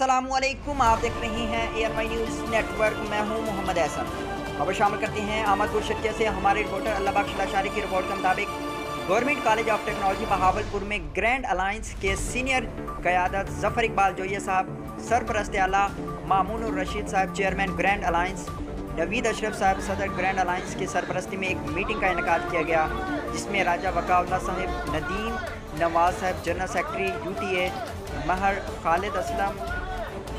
अस्सलामुअलैकुम, आप देख रहे हैं ANY न्यूज़ नेटवर्क। मैं हूं मोहम्मद एहसन। खबर शामिल करते हैं अहमदपुर शर्किया से। हमारे रिपोर्टर अल्लाह बख्श लाशारी की रिपोर्ट के मुताबिक government college of technology Bahawalpur में ग्रैंड अलायंस के सीनियर क़यादत ज़फ़र इकबाल जोइया साहब, सरपरस्त आला मामून रशीद साहब, chairman grand alliance Naveed Ashraf साहब, सदर ग्रैंड अलायंस की सरपरस्ती में एक मीटिंग का इनेकाद किया गया, जिसमें राजा वकाउल्ला साहब, नदीम नवाज साहब general secretary UTA, Mehar Khalid Aslam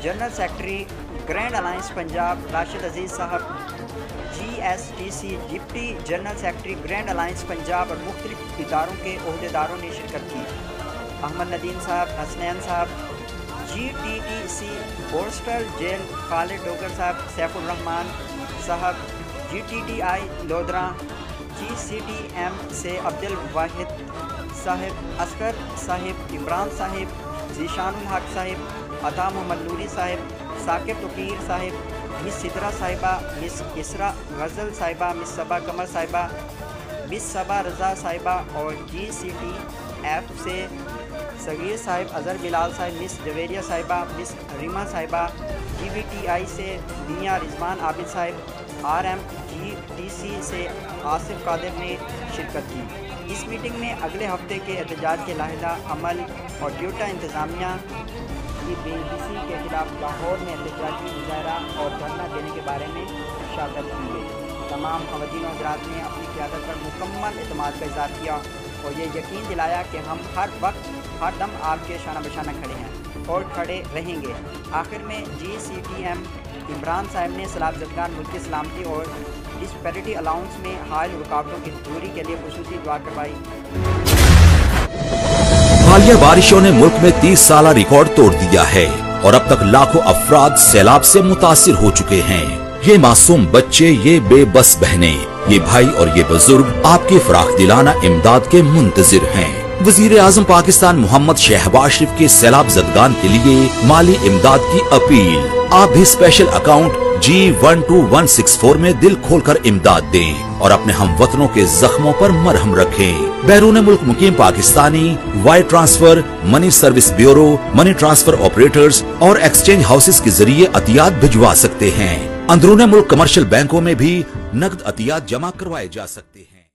general secretary grand alliance Punjab, Rashid Aziz साहब GSTC deputy general secretary grand alliance Punjab और मुख्तलिफ इदारों के ओहदेदारों ने शिरकत की। अहमद नदीम साहब, हसनैन साहब GTTC बोर्स्टर जेल, खालिद डोगर साहब, सैफुर रहमान साहब GTTI लोधरा, GCTM से अब्दुल वाहिद साहिब, असगर साहिब, इमरान साहिब, जीशानुल हक साहिब, अता मोहम्मद नूरी साहिब, साकिब तकीर साहिब, मिस सिद्रा साहिबा, मिस इसरा गज़ल साहिबा, मिस सबा कमर साहिबा, मिस सबा रज़ा साहिबा और GCTF से सगीर साहिब, अज़हर बिलाल साहिब, मिस जवेरिया साहिबा, मिस रीमा साहिबा, GBTI से मियां रिजवान आबिद साहिब, RMGTC से आसिफ कादिर ने शिरकत की। इस मीटिंग में अगले हफ्ते के एहतजाज के लाहिदा अमल और ड्यूटा इंतज़ामिया की बेहिसी के खिलाफ लाहौर में एहतजाजी मुजाहरा और धरना देने के बारे में शादत की गई। तमाम ख़वातीन और हज़रात ने अपनी क़यादत पर मुकम्मल एतमाद का इज़हार किया और ये यकीन दिलाया कि हम हर वक्त हर दम आपके शाना बशाना खड़े हैं और खड़े रहेंगे। आखिर में GCTM इमरान साहब ने सलाब-ज़दगान मुल्क की सलामती और डिस्पैरिटी अलाउंस में हाल रुकावटों की दूरी के लिए खुसूसी दुआ करवाई। हालिया बारिशों ने मुल्क में 30 साला रिकॉर्ड तोड़ दिया है और अब तक लाखों अफराद सैलाब से मुतासिर हो चुके हैं। ये मासूम बच्चे, ये बेबस बहनें, ये भाई और ये बुजुर्ग आपके फराख दिलाना इमदाद के मुंतजिर हैं। वजीर आजम पाकिस्तान मोहम्मद शहबाज शरीफ के सैलाब ज़दगान के लिए माली इमदाद की अपील। आप भी स्पेशल अकाउंट G12164 में दिल खोलकर इमदाद दें और अपने हमवतनों के जख्मों पर मरहम रखें। बैरून मुल्क मुकीम Pakistani wire transfer, money service bureau, money transfer operators और एक्सचेंज हाउसेस के जरिए अतियात भिजवा सकते हैं। अंदरूनी मुल्क कमर्शियल बैंकों में भी नकद अतियात जमा करवाए जा सकते हैं।